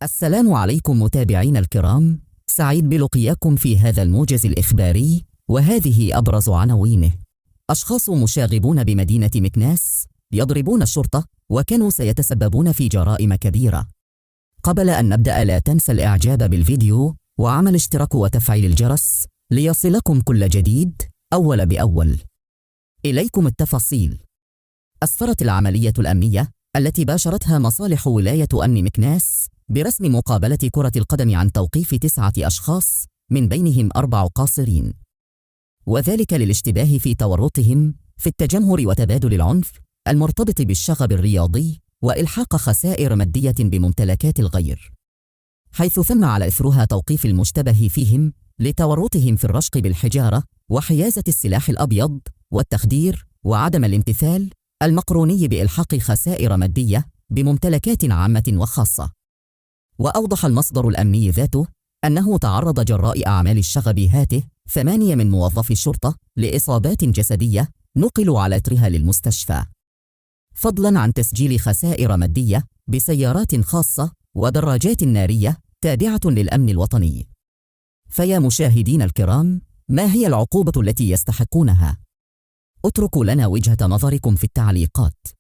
السلام عليكم متابعينا الكرام، سعيد بلقياكم في هذا الموجز الإخباري، وهذه أبرز عناوينه. أشخاص مشاغبون بمدينة مكناس يضربون الشرطة وكانوا سيتسببون في جرائم كبيرة. قبل أن نبدأ لا تنسى الإعجاب بالفيديو وعمل اشتراك وتفعيل الجرس ليصلكم كل جديد أول بأول. إليكم التفاصيل. أسفرت العملية الأمنية التي باشرتها مصالح ولاية أمن مكناس برسم مقابلة كرة القدم عن توقيف 9 أشخاص من بينهم 4 قاصرين، وذلك للاشتباه في تورطهم في التجمهر وتبادل العنف المرتبط بالشغب الرياضي وإلحاق خسائر مادية بممتلكات الغير، حيث ثم على إثرها توقيف المشتبه فيهم لتورطهم في الرشق بالحجارة وحيازة السلاح الأبيض والتخدير وعدم الامتثال المقروني بإلحاق خسائر مادية بممتلكات عامة وخاصة. وأوضح المصدر الأمني ذاته أنه تعرض جراء أعمال الشغب هاته 8 من موظفي الشرطة لإصابات جسدية نقلوا على إثرها للمستشفى، فضلاً عن تسجيل خسائر مادية بسيارات خاصة ودراجات نارية تابعة للأمن الوطني. فيا مشاهدين الكرام، ما هي العقوبة التي يستحقونها؟ اتركوا لنا وجهة نظركم في التعليقات.